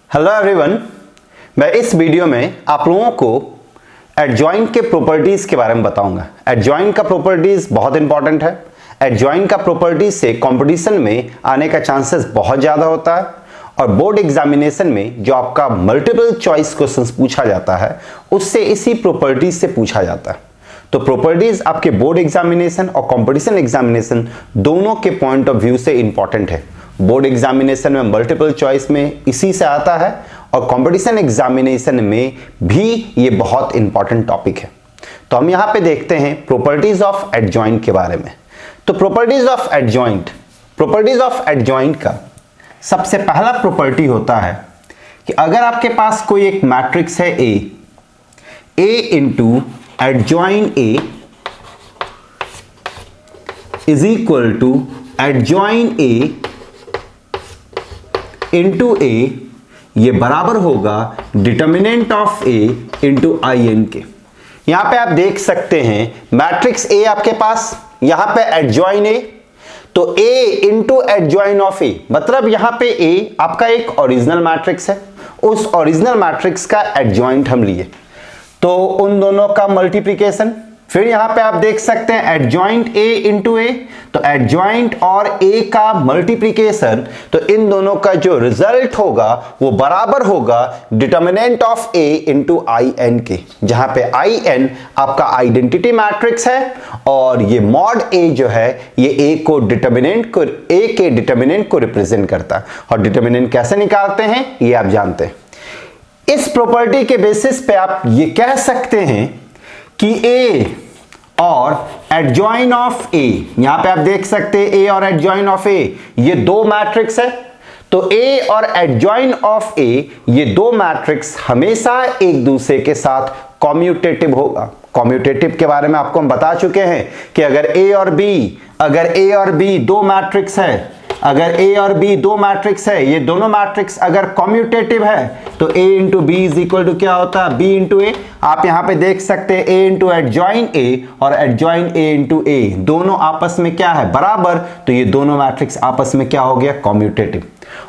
Hello everyone, मैं इस video में आप लोगों को एडजॉइंट के प्रॉपर्टीज के बारे में बताऊंगा। एडजॉइंट का प्रॉपर्टीज बहुत इंपॉर्टेंट है। एडजॉइंट का प्रॉपर्टीज से कंपटीशन में आने का चांसेस बहुत ज्यादा होता है और बोर्ड एग्जामिनेशन में जो आपका मल्टीपल चॉइस क्वेश्चंस पूछा जाता है उससे इसी प्रॉपर्टीज से पूछा जाता है। तो प्रॉपर्टीज आपके बोर्ड एग्जामिनेशन और कंपटीशन एग्जामिनेशन दोनों के पॉइंट ऑफ व्यू से इंपॉर्टेंट है। बोर्ड एग्जामिनेशन में मल्टीपल चॉइस में इसी से आता है और कंपटीशन एग्जामिनेशन में भी ये बहुत इंपॉर्टेंट टॉपिक है। तो हम यहां पे देखते हैं प्रॉपर्टीज ऑफ एडजॉइंट के बारे में। तो प्रॉपर्टीज ऑफ एडजॉइंट का सबसे पहला प्रॉपर्टी होता है कि अगर आपके पास कोई एक मैट्रिक्स है A into adjoint A is equal to adjoint A into A, ये बराबर होगा determinant of A into I n के। यहां पे आप देख सकते हैं मैट्रिक्स ए आपके पास, यहां पे एडजॉइन ए, तो ए इंटू एडजॉइन ऑफ ए मतलब यहां पे ए आपका एक ओरिजिनल मैट्रिक्स है, उस ओरिजिनल मैट्रिक्स का एडजॉइंट हम लिए तो उन दोनों का मल्टीप्लिकेशन। फिर यहां पे आप देख सकते हैं एडजॉइंट ए इंटू ए, तो एडजॉइंट और ए का मल्टीप्लिकेशन, तो इन दोनों का जो रिजल्ट होगा वो बराबर होगा determinant of A into I n के, जहां पे आई एन आपका आइडेंटिटी मैट्रिक्स है और ये मॉड ए जो है ये ए के डिटर्मिनेंट को रिप्रेजेंट करता है। और डिटर्मिनेंट कैसे निकालते हैं ये आप जानते हैं। इस प्रॉपर्टी के बेसिस पे आप ये कह सकते हैं कि ए और एडजॉइन ऑफ ए, यहां पे आप देख सकते हैं ए और एडजॉइन ऑफ ए ये दो मैट्रिक्स है, तो ए और एडजॉइन ऑफ ए ये दो मैट्रिक्स हमेशा एक दूसरे के साथ कॉम्यूटेटिव होगा। कॉम्यूटेटिव के बारे में आपको हम बता चुके हैं कि अगर ए और बी दो मैट्रिक्स है, अगर ए और बी दो मैट्रिक्स है, ये दोनों मैट्रिक्स अगर कॉम्यूटेटिव है तो A into B is equal to क्या होता है, बी इंटू ए। आप यहां पे देख सकते हैं ए इंटू एडजॉइन ए और एडजॉइन ए इंटू ए दोनों आपस में क्या है, बराबर, तो ये दोनों मैट्रिक्स आपस में क्या हो गया, कॉम्यूटेटिव।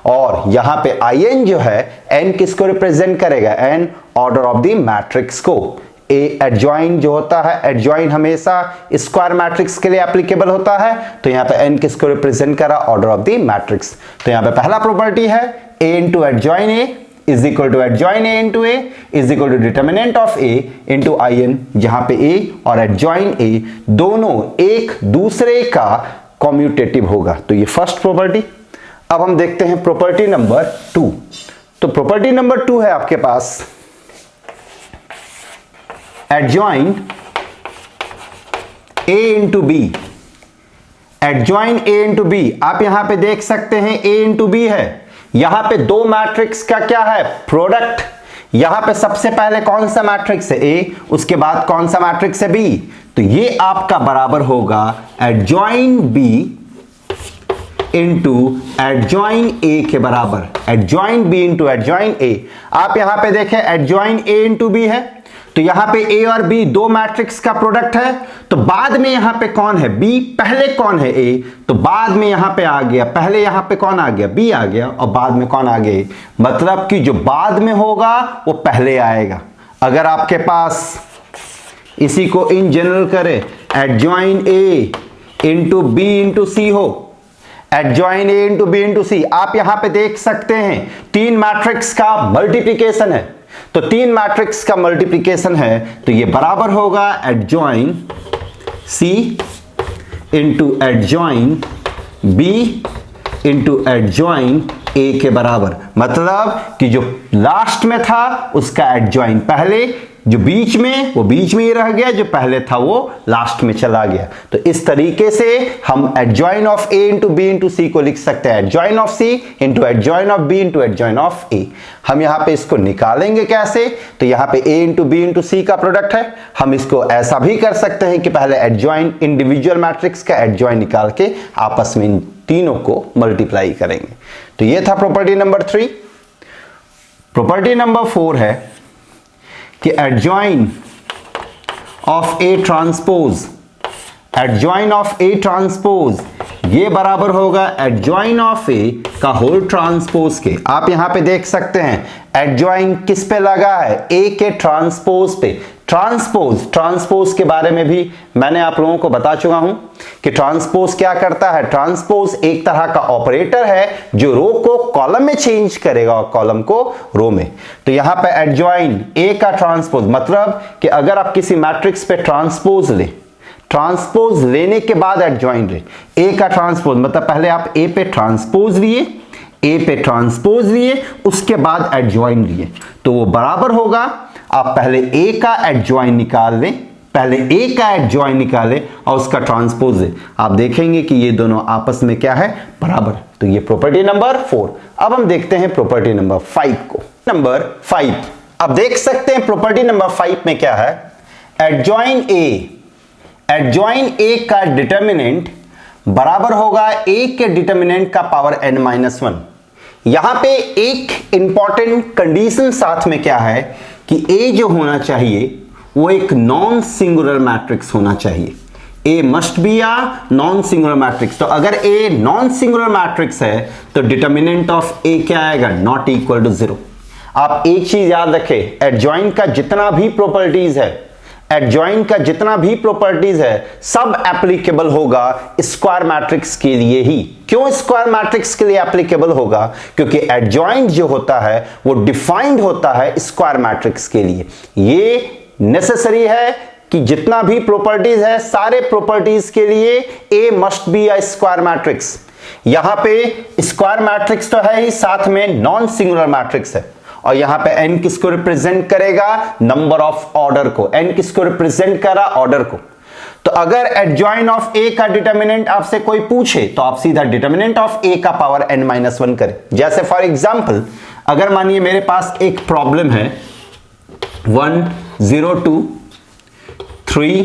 और यहां पे आई एन जो है एन किसको रिप्रेजेंट करेगा, n order of the matrix को। एडजॉइन जो होता है, एडजॉइन हमेशा स्क्वायर मैट्रिक्स के लिए एप्लीकेबल होता है, तो यहां पे एन किसको रिप्रेजेंट करा, ऑर्डर ऑफ द मैट्रिक्स। तो यहां पे पहला प्रॉपर्टी है A into adjoint A is equal to adjoint A into A is equal to determinant of A into I n, जहां पे ए और एडजॉइन ए दोनों एक दूसरे का कॉम्यूटेटिव होगा। तो ये फर्स्ट प्रॉपर्टी। अब हम देखते हैं प्रॉपर्टी नंबर 2। तो प्रॉपर्टी नंबर 2 है आपके पास adjoin A into B. Adjoin A into B आप यहां पे देख सकते हैं ए इंटू बी है, यहां पे दो मैट्रिक्स का क्या है, प्रोडक्ट। यहां पे सबसे पहले कौन सा मैट्रिक्स है, ए, उसके बाद कौन सा मैट्रिक्स है, बी, तो ये आपका बराबर होगा adjoin B into adjoint A के बराबर। एडजॉइन बी इंटू एडजॉइन ए, आप यहां पे देखें एडजॉइन ए इंटू बी है, तो यहां पे ए और बी दो मैट्रिक्स का प्रोडक्ट है, तो बाद में यहां पे कौन है, बी, पहले कौन है, ए, तो बाद में यहां पे आ गया, पहले यहां पे कौन आ गया, बी आ गया और बाद में कौन आ गया, मतलब कि जो बाद में होगा वो पहले आएगा। अगर आपके पास इसी को इन जनरल करे adjoin A into B into सी हो, adjoin A into B into सी, आप यहां पे देख सकते हैं तीन मैट्रिक्स का मल्टीप्लिकेशन है, तो तीन मैट्रिक्स का मल्टीप्लिकेशन है, तो ये बराबर होगा adjoint C into adjoint B into adjoint A के बराबर। मतलब कि जो लास्ट में था उसका एडजॉइन पहले, जो बीच में वो बीच में ही रह गया, जो पहले था वो लास्ट में चला गया। तो इस तरीके से हम adjoint of A into B into C को लिख सकते हैं, adjoint of C into adjoint of B into adjoint of A. हम यहां पे इसको निकालेंगे कैसे, तो यहां पे A into B into C का प्रोडक्ट है, हम इसको ऐसा भी कर सकते हैं कि पहले एडजॉइन इंडिविजुअल मैट्रिक्स का एडजॉइन निकाल के आपस में इन तीनों को मल्टीप्लाई करेंगे। तो ये था प्रॉपर्टी नंबर 3। प्रॉपर्टी नंबर 4 है कि एडजॉइन ऑफ ए ट्रांसपोज ये बराबर होगा एडजॉइन ऑफ ए का होल ट्रांसपोज के। आप यहां पे देख सकते हैं एडजॉइन किस पे लगा है, ए के ट्रांसपोज पे। ट्रांसपोज के बारे में भी मैंने आप लोगों को बता चुका हूं कि ट्रांसपोज क्या करता है। ट्रांसपोज एक तरह का ऑपरेटर है जो रो को कॉलम में चेंज करेगा और कॉलम को रो में। तो यहां पे एडजॉइन ए का ट्रांसपोज मतलब कि अगर आप किसी मैट्रिक्स पे ट्रांसपोज लेने के बाद एडजॉइन ले, ए का ट्रांसपोज मतलब पहले आप ए पे ट्रांसपोज लिए उसके बाद एडजॉइन लिए, तो वो बराबर होगा, आप पहले ए का एडजॉइन निकालें और उसका ट्रांसपोज ले। आप देखेंगे कि ये दोनों आपस में क्या है, बराबर। तो ये प्रॉपर्टी नंबर 4। अब हम देखते हैं प्रॉपर्टी नंबर 5 को। नंबर 5 अब देख सकते हैं प्रॉपर्टी नंबर 5 में क्या है, एडजॉइन ए का डिटर्मिनेंट बराबर होगा ए के डिटर्मिनेंट का पावर n-1। यहां पे एक इंपॉर्टेंट कंडीशन साथ में क्या है कि ए जो होना चाहिए वो एक नॉन सिंगुलर मैट्रिक्स होना चाहिए। A must be a non singular matrix. तो अगर ए नॉन सिंगुलर मैट्रिक्स है तो डिटर्मिनेंट ऑफ ए क्या आएगा, नॉट इक्वल टू 0। आप एक चीज याद रखें, एडजॉइन का जितना भी प्रॉपर्टीज है सब एप्लीकेबल होगा स्क्वायर मैट्रिक्स के लिए ही। क्यों स्क्वायर मैट्रिक्स के लिए एप्लीकेबल होगा, क्योंकि एडजॉइन जो होता है वो डिफाइंड होता है स्क्वायर मैट्रिक्स के लिए। ये नेसेसरी है कि जितना भी प्रॉपर्टीज है सारे प्रॉपर्टीज के लिए A must be a square matrix. यहां पे स्क्वायर मैट्रिक्स तो है ही, साथ में नॉन सिंगुलर मैट्रिक्स है। और यहां पे n किसको रिप्रेजेंट करेगा, नंबर ऑफ ऑर्डर को। n किसको रिप्रेजेंट करा, ऑर्डर को। तो अगर एडजॉइन ऑफ ए का डिटर्मिनेंट आपसे कोई पूछे तो आप सीधा डिटर्मिनेंट ऑफ ए का पावर n-1 करें। जैसे फॉर एग्जांपल अगर मानिए मेरे पास एक प्रॉब्लम है 1 0 2 3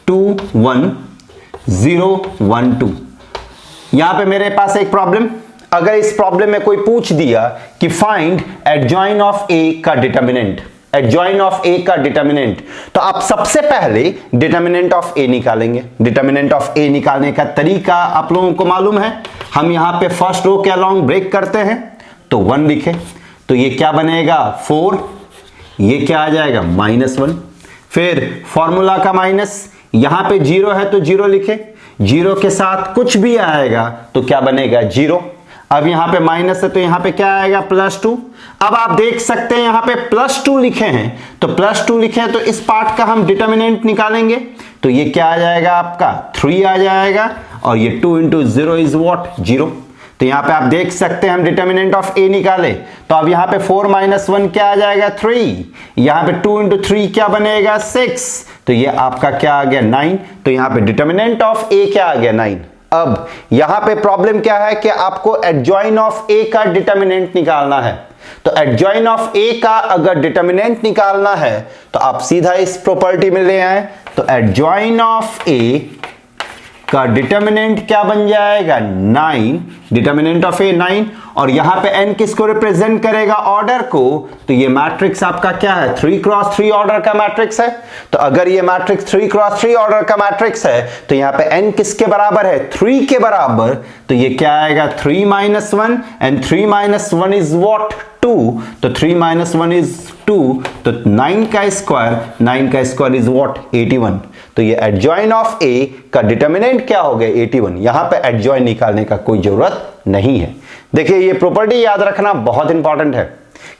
2 1 0 1 2, यहां पे मेरे पास एक प्रॉब्लम, अगर इस प्रॉब्लम में कोई पूछ दिया कि फाइंड एडजॉइन ऑफ ए का डिटर्मिनेंट, तो आप सबसे पहले डिटर्मिनेंट ऑफ ए निकालेंगे। डिटर्मिनेंट ऑफ ए निकालने का तरीका आप लोगों को मालूम है। हम यहां पे फर्स्ट रो के अलोंग ब्रेक करते हैं तो 1 लिखे, तो ये क्या बनेगा 4, ये क्या आ जाएगा -1। फिर फॉर्मूला का माइनस, यहां पे 0 है तो 0 लिखे, 0 के साथ कुछ भी आएगा तो क्या बनेगा 0। अब यहां पे माइनस है तो यहां पे क्या आएगा +2। अब आप देख सकते हैं यहां पे +2 लिखे हैं, तो +2 लिखे हैं तो इस पार्ट का हम डिटर्मिनेंट निकालेंगे, तो ये क्या आ जाएगा आपका 3 आ जाएगा, और ये 2 × 0 इज व्हाट 0। तो यहां पे आप देख सकते हैं हम डिटर्मिनेंट ऑफ ए निकाले, तो अब यहां पे 4 - 1 क्या आ जाएगा 3, यहां पे 2 × 3 क्या बनेगा 6, तो ये आपका क्या आ गया 9। तो यहां पे डिटर्मिनेंट ऑफ ए क्या आ गया 9। अब यहां पे प्रॉब्लम क्या है कि आपको एडजॉइन ऑफ ए का डिटर्मिनेंट निकालना है। तो एडजॉइन ऑफ ए का अगर डिटर्मिनेंट निकालना है तो आप सीधा इस प्रॉपर्टी में ले आए, तो एडजॉइन ऑफ ए का डिटर्मिनेंट क्या बन जाएगा 9, डिटर्मिनेंट ऑफ ए 9, और यहां पे n किसको रिप्रेजेंट करेगा, ऑर्डर को। तो ये मैट्रिक्स आपका क्या है 3 × 3 ऑर्डर का मैट्रिक्स है। तो अगर ये मैट्रिक्स 3 × 3 ऑर्डर का मैट्रिक्स है तो यहां पे n किसके बराबर है 3 के बराबर, तो ये क्या आएगा 3 - 1, एंड 3 - 1 इज व्हाट 2, तो 3 - 1 इज 2, तो 9 का स्क्वायर इज व्हाट 81। तो ये एडजॉइन ऑफ ए का डिटर्मिनेंट क्या हो गया 81। यहां पे एडजॉइन निकालने का कोई जरूरत नहीं है। देखिए ये प्रॉपर्टी याद रखना बहुत इंपॉर्टेंट है,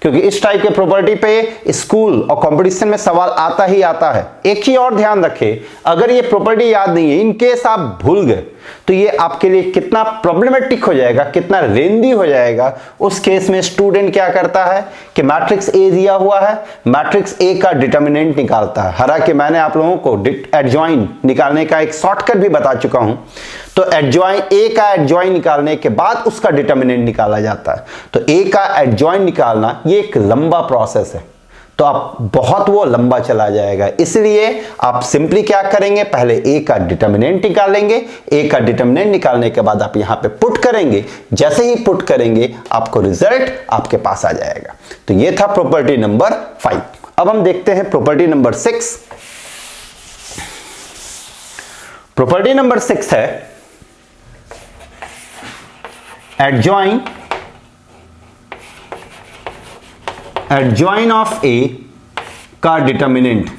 क्योंकि इस टाइप के प्रॉपर्टी पे स्कूल और कंपटीशन में सवाल आता ही आता है। एक चीज और ध्यान रखें, अगर ये प्रॉपर्टी याद नहीं है, इन केस आप भूल गए तो ये आपके लिए कितना प्रॉब्लमेटिक हो जाएगा, कितना लेंदी हो जाएगा। उस केस में स्टूडेंट क्या करता है कि मैट्रिक्स ए दिया हुआ है, मैट्रिक्स ए का डिटर्मिनेंट निकालता है। हालांकि मैंने आप लोगों को एडजॉइन निकालने का एक शॉर्टकट भी बता चुका हूं। तो एडजॉइन ए का एडजॉइन निकालने के बाद उसका डिटर्मिनेंट निकाला जाता है। तो ए का एडजॉइन निकालना ये एक लंबा प्रोसेस है, तो आप बहुत वो लंबा चला जाएगा। इसलिए आप सिंपली क्या करेंगे, पहले ए का डिटर्मिनेंट निकालेंगे, ए का डिटर्मिनेंट निकालने के बाद आप यहां पे पुट करेंगे। जैसे ही पुट करेंगे आपको रिजल्ट आपके पास आ जाएगा। तो ये था प्रॉपर्टी नंबर 5। अब हम देखते हैं प्रॉपर्टी नंबर 6। प्रॉपर्टी नंबर 6 है एडजॉइन ऑफ ए का डिटर्मिनेंट।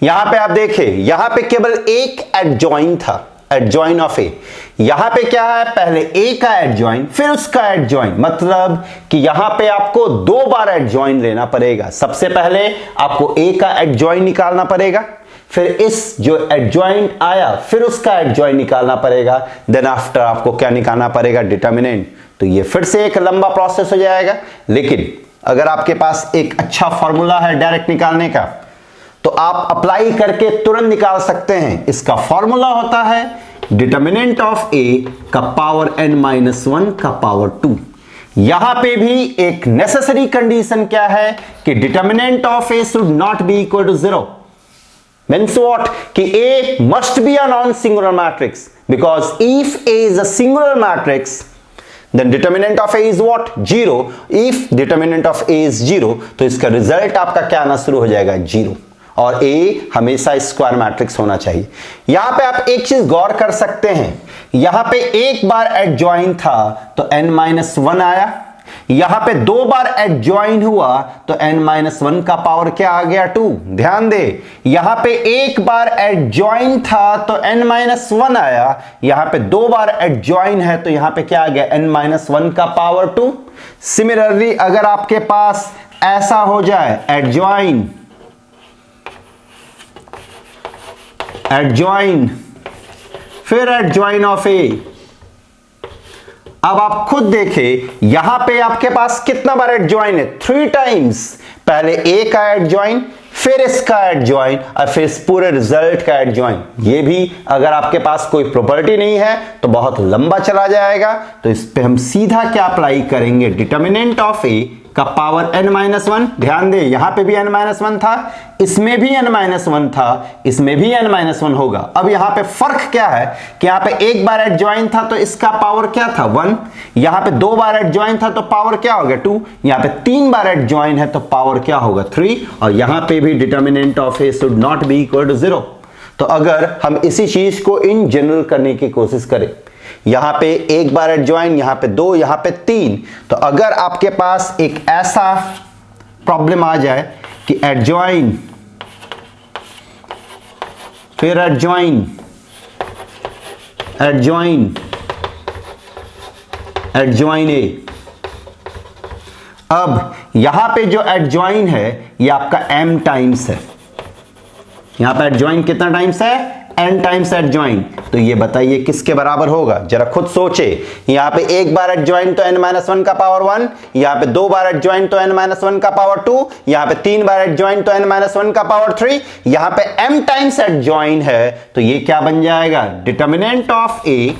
यहां पे आप देखें, यहां पे केवल एक एडजॉइन था, एडजॉइन ऑफ ए। यहां पे क्या है, पहले ए का एडजॉइन फिर उसका एडजॉइन, मतलब कि यहां पे आपको दो बार एडजॉइन लेना पड़ेगा। सबसे पहले आपको ए का एडजॉइन निकालना पड़ेगा, फिर इस जो एडजॉइंट आया फिर उसका एडजॉइंट निकालना पड़ेगा, देन आफ्टर आपको क्या निकालना पड़ेगा, डिटर्मिनेंट। तो ये फिर से एक लंबा प्रोसेस हो जाएगा, लेकिन अगर आपके पास एक अच्छा फॉर्मूला है डायरेक्ट निकालने का तो आप अप्लाई करके तुरंत निकाल सकते हैं। इसका फॉर्मूला होता है डिटर्मिनेंट ऑफ ए का पावर n-1 का पावर 2। यहां पे भी एक नेसेसरी कंडीशन क्या है कि determinant of A should not be equal to 0। Means what? कि A must be a non-singular matrix, because if A is a singular matrix, then determinant of A is what? 0. If determinant of A is 0, तो इसका result आपका क्या आना शुरू हो जाएगा, 0। और A हमेशा स्क्वायर मैट्रिक्स होना चाहिए। यहां पे आप एक चीज गौर कर सकते हैं, यहां पे एक बार एडजॉइन था तो n-1 आया, यहां पे दो बार एडजॉइन हुआ तो n-1 का पावर क्या आ गया, 2। ध्यान दे, यहां पे एक बार एडजॉइन था तो n-1 आया, यहां पे दो बार एडजॉइन है तो यहां पे क्या आ गया, n-1 का पावर 2। सिमिलरली अगर आपके पास ऐसा हो जाए, एडजॉइन फिर एडजॉइन ऑफ ए, अब आप खुद देखें यहां पे आपके पास कितना बार एडजॉइन है, 3 टाइम्स। पहले ए का एडजॉइन फिर इसका एडजॉइन और फिर इस पूरे रिजल्ट का एडजॉइन। ये भी अगर आपके पास कोई प्रॉपर्टी नहीं है तो बहुत लंबा चला जाएगा, तो इस पे हम सीधा क्या अप्लाई करेंगे, डिटर्मिनेंट ऑफ ए का पावर n-1। ध्यान दे, यहां पे भी n-1 था, इसमें भी n-1 था, इसमें भी n-1 होगा। अब यहां पे फर्क क्या है कि यहां पे एक बार एडजॉइन था तो इसका पावर क्या था, 1। यहां पे दो बार एडजॉइन था तो पावर क्या होगा, 2। यहां पे 3 बार एडजॉइन है तो पावर क्या होगा, 3। और यहां पे भी determinant of A should not be equal to 0। तो अगर हम इसी चीज को इन जनरल करने की कोशिश करें, यहां पे एक बार एडजॉइन, यहां पे 2, यहां पे 3, तो अगर आपके पास एक ऐसा प्रॉब्लम आ जाए कि एडजॉइन फिर एडजॉइन ए, अब यहां पे जो एडजॉइन है ये आपका m टाइम्स है। यहां पे एडजॉइन कितना टाइम्स है, n टाइम्स एडजॉइन। तो ये बताइए किसके बराबर होगा, जरा खुद सोचे। यहां पे एक बार एडजॉइन तो n-1 का पावर 1, यहां पे दो बार एडजॉइन तो n-1 का पावर 2, यहां पे 3 बार एडजॉइन तो n-1 का पावर 3, यहां पे m टाइम्स एडजॉइन है, तो ये क्या बन जाएगा, डिटर्मिनेंट ऑफ ए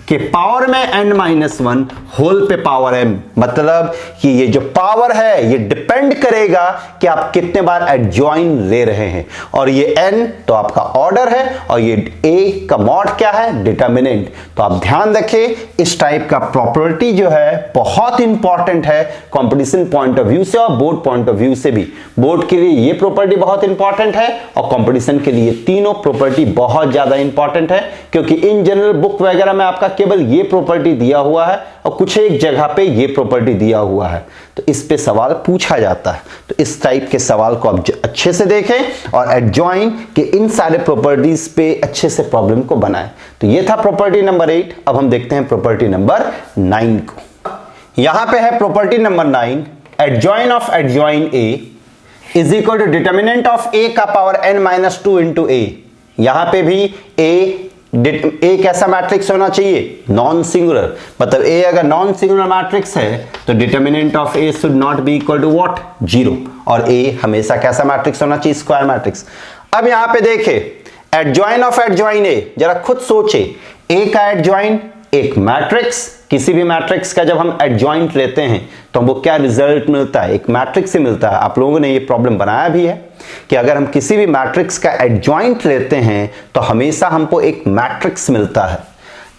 के पावर में n-1 होल पे पावर m। मतलब कि ये जो पावर है ये डिपेंड करेगा कि आप कितने बार एडजॉइन ले रहे हैं, और ये n तो आपका ऑर्डर है और ये a का मॉड क्या है, डिटर्मिनेंट। तो आप ध्यान रखें, इस टाइप का प्रॉपर्टी जो है बहुत इंपॉर्टेंट है कंपटीशन पॉइंट ऑफ व्यू से और बोर्ड पॉइंट ऑफ व्यू से भी। बोर्ड के लिए ये प्रॉपर्टी बहुत इंपॉर्टेंट है और कंपटीशन के लिए तीनों प्रॉपर्टी बहुत ज्यादा इंपॉर्टेंट है, क्योंकि इन जनरल बुक वगैरह में आपका केवल ये प्रॉपर्टी दिया हुआ है और कुछ एक जगह पे ये प्रॉपर्टी दिया हुआ है, तो इस पे सवाल पूछा जाता है। तो इस टाइप के सवाल को आप अच्छे से देखें और एडजॉइन के इन सारे प्रॉपर्टीज पे अच्छे से प्रॉब्लम को बनाएं। तो ये था प्रॉपर्टी नंबर 8। अब हम देखते हैं प्रॉपर्टी नंबर 9 को। यहां पे है property number 9, adjoint of adjoint A is equal to determinant of A का पावर n-2 इंटू ए। यहां पे भी ए कैसा मैट्रिक्स होना चाहिए, नॉन सिंगुलर। मतलब ए अगर नॉन सिंगुलर मैट्रिक्स है तो determinant of A should not be equal to what, 0। और ए हमेशा कैसा मैट्रिक्स होना चाहिए, स्क्वायर मैट्रिक्स। अब यहां पे देखे एडजॉइन ऑफ एडजॉइन ए, जरा खुद सोचे, ए का एडजॉइन एक मैट्रिक्स, किसी भी मैट्रिक्स का जब हम एडजॉइंट लेते हैं तो हमको क्या रिजल्ट मिलता है, एक मैट्रिक्स से मिलता है। आप लोगों ने ये प्रॉब्लम बनाया भी है कि अगर हम किसी भी मैट्रिक्स का एडजॉइंट लेते हैं तो हमेशा हमको एक मैट्रिक्स मिलता है।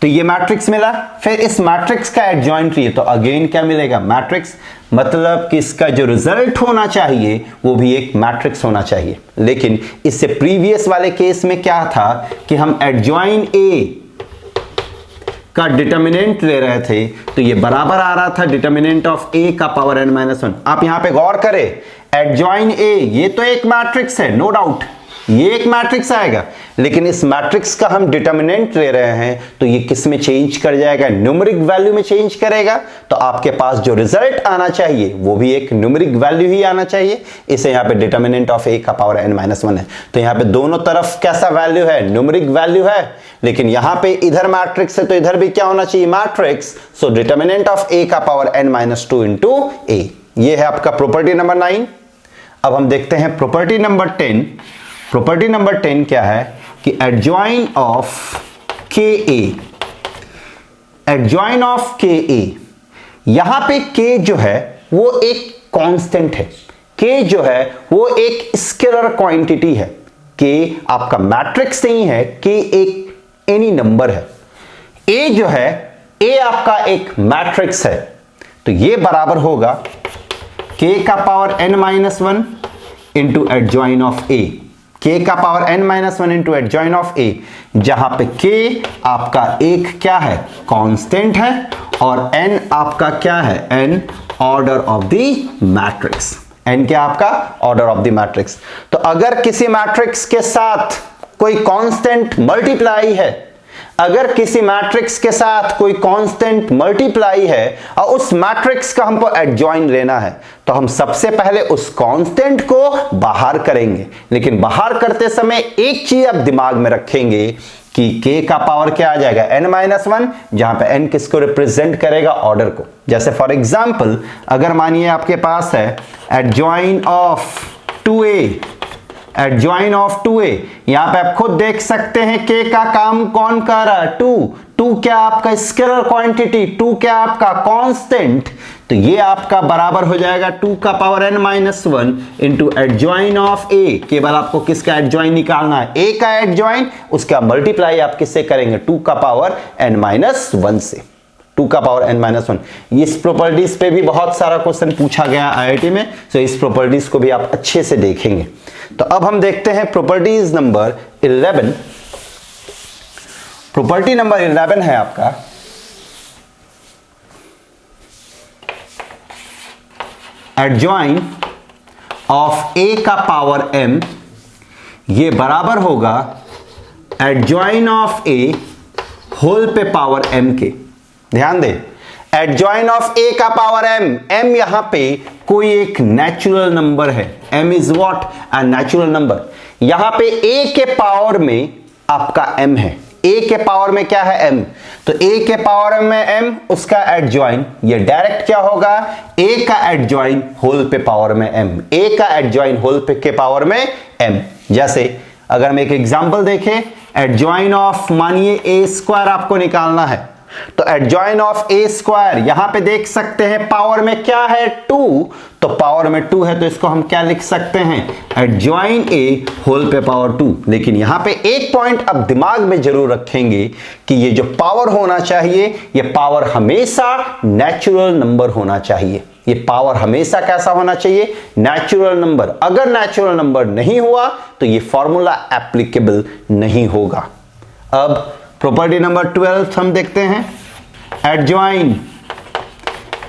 तो ये मैट्रिक्स मिला, फिर इस मैट्रिक्स का एडजॉइंट लिए तो अगेन क्या मिलेगा, मैट्रिक्स। मतलब कि इसका जो रिजल्ट होना चाहिए वो भी एक मैट्रिक्स होना चाहिए। लेकिन इससे प्रीवियस वाले केस में क्या था कि हम एडजॉइन ए का डिटर्मिनेंट ले रहे थे तो ये बराबर आ रहा था डिटर्मिनेंट ऑफ ए का पावर n माइनस 1। आप यहां पे गौर करें, एडजॉइन ए ये तो एक मैट्रिक्स है, नो डाउट ये एक मैट्रिक्स आएगा, लेकिन इस मैट्रिक्स का हम डिटर्मिनेंट ले रहे हैं तो ये किस में चेंज कर जाएगा, न्यूमेरिक वैल्यू में चेंज करेगा। तो आपके पास जो रिजल्ट आना चाहिए वो भी एक न्यूमेरिक वैल्यू ही आना चाहिए। इसे यहाँ पे डिटर्मिनेंट ऑफ ए का पावर n माइनस 1 है, तो यहाँ पे दोनों तरफ कैसा वैल्यू है, न्यूमेरिक वैल्यू है। लेकिन यहाँ पे इधर मैट्रिक्स है तो इधर भी क्या होना चाहिए, matrix. So determinant of A का power n minus 2 into A, ये है आपका प्रॉपर्टी नंबर 9। अब हम देखते हैं प्रॉपर्टी नंबर 10। प्रॉपर्टी नंबर 10 क्या है कि एडजॉइन ऑफ के ए, एडजॉइन ऑफ के ए, यहां पे के जो है वो एक कांस्टेंट है, के जो है वो एक स्केलर क्वांटिटी है। के आपका मैट्रिक्स नहीं है, के एक एनी नंबर है। ए जो है, ए आपका एक मैट्रिक्स है, तो ये बराबर होगा के का power n minus 1 into adjoint of A, के का power n minus 1 into adjoint of A, जहां पे k आपका एक क्या है, कांस्टेंट है, और n आपका क्या है, n order of the matrix. n क्या आपका ऑर्डर ऑफ द मैट्रिक्स। तो अगर किसी मैट्रिक्स के साथ कोई कांस्टेंट मल्टीप्लाई है, अगर किसी मैट्रिक्स के साथ कोई कांस्टेंट मल्टीप्लाई है और उस मैट्रिक्स का हमको एडजॉइन लेना है, तो हम सबसे पहले उस कांस्टेंट को बाहर करेंगे। लेकिन बाहर करते समय एक चीज आप दिमाग में रखेंगे कि k का पावर क्या आ जाएगा, n माइनस 1, जहां पे n किसको रिप्रेजेंट करेगा, ऑर्डर को। जैसे फॉर एग्जाम्पल अगर मानिए आपके पास है adjoin of 2a, adjoin of 2a, यहां पे आप खुद देख सकते हैं k का काम कौन कर रहा है, 2 क्या आपका स्केलर क्वांटिटी, 2 क्या आपका कांस्टेंट, तो ये आपका बराबर हो जाएगा 2 का power n minus 1 into adjoint of a। केवल आपको किसका एडजॉइन निकालना है, a का एडजॉइन, उसका मल्टीप्लाई आप किससे करेंगे, 2 का पावर n माइनस 1 से, 2 का पावर n माइनस 1। इस प्रॉपर्टीज पे भी बहुत सारा क्वेश्चन पूछा गया IIT में, तो इस प्रॉपर्टीज को भी आप अच्छे से देखेंगे। तो अब हम देखते हैं प्रॉपर्टीज नंबर 11। प्रॉपर्टी नंबर 11 है आपका एडजॉइन ऑफ a का पावर m, ये बराबर होगा एडजॉइन ऑफ a होल पे पावर m के। ध्यान दें, एडजॉइन ऑफ a का पावर m, m यहां पे कोई एक नेचुरल नंबर है, m is what, a natural number. यहां पे a के पावर में आपका m है, a के पावर में क्या है, m, तो a के पावर में m, उसका एडजॉइन, ये डायरेक्ट क्या होगा, a का एडजॉइन होल पे पावर में m, a का एडजॉइन होल पे के पावर में m। जैसे अगर हम एक एग्जांपल देखें, एडजॉइन ऑफ मानिए a स्क्वायर आपको निकालना है, तो एडजॉइन ऑफ a स्क्वायर यहां पे देख सकते हैं पावर में क्या है, 2, तो पावर में 2 है तो इसको हम क्या लिख सकते हैं, एडजॉइन a होल पे पावर 2। लेकिन यहां पे एक पॉइंट अब दिमाग में जरूर रखेंगे कि ये जो पावर होना चाहिए, ये पावर हमेशा नेचुरल नंबर होना चाहिए। ये पावर हमेशा कैसा होना चाहिए, नेचुरल नंबर। अगर नेचुरल नंबर नहीं हुआ तो ये फॉर्मूला एप्लीकेबल नहीं होगा। अब प्रॉपर्टी नंबर 12 हम देखते हैं, एडजॉइन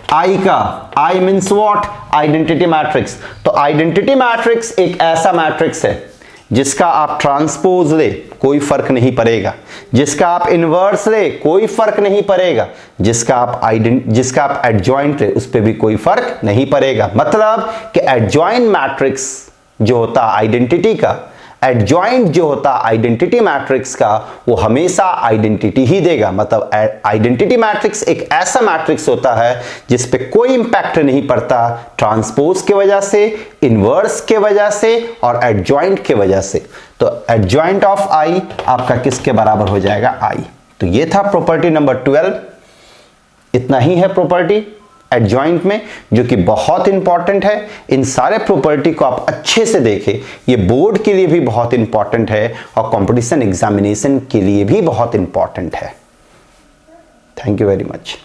I का, I means what, identity matrix. तो आइडेंटिटी मैट्रिक्स एक ऐसा मैट्रिक्स है जिसका आप ट्रांसपोज ले कोई फर्क नहीं पड़ेगा, जिसका आप इनवर्स ले कोई फर्क नहीं पड़ेगा, जिसका आप एडजॉइंट ले उस पर भी कोई फर्क नहीं पड़ेगा। मतलब कि एडजॉइंट मैट्रिक्स जो होता आइडेंटिटी का, एडजॉइंट जो होता आइडेंटिटी मैट्रिक्स का, वो हमेशा आइडेंटिटी ही देगा। मतलब आइडेंटिटी मैट्रिक्स एक ऐसा मैट्रिक्स होता है जिस पे कोई इंपैक्ट नहीं पड़ता ट्रांसपोज के वजह से, इनवर्स के वजह से और एडजॉइंट के वजह से। तो एडजॉइंट ऑफ आई आपका किसके बराबर हो जाएगा, आई। तो ये था प्रॉपर्टी नंबर 12। इतना ही है प्रॉपर्टी एडजॉइंट में, जो कि बहुत इंपॉर्टेंट है। इन सारे प्रॉपर्टी को आप अच्छे से देखें, ये बोर्ड के लिए भी बहुत इंपॉर्टेंट है और कंपटीशन एग्जामिनेशन के लिए भी बहुत इंपॉर्टेंट है। Thank you very much.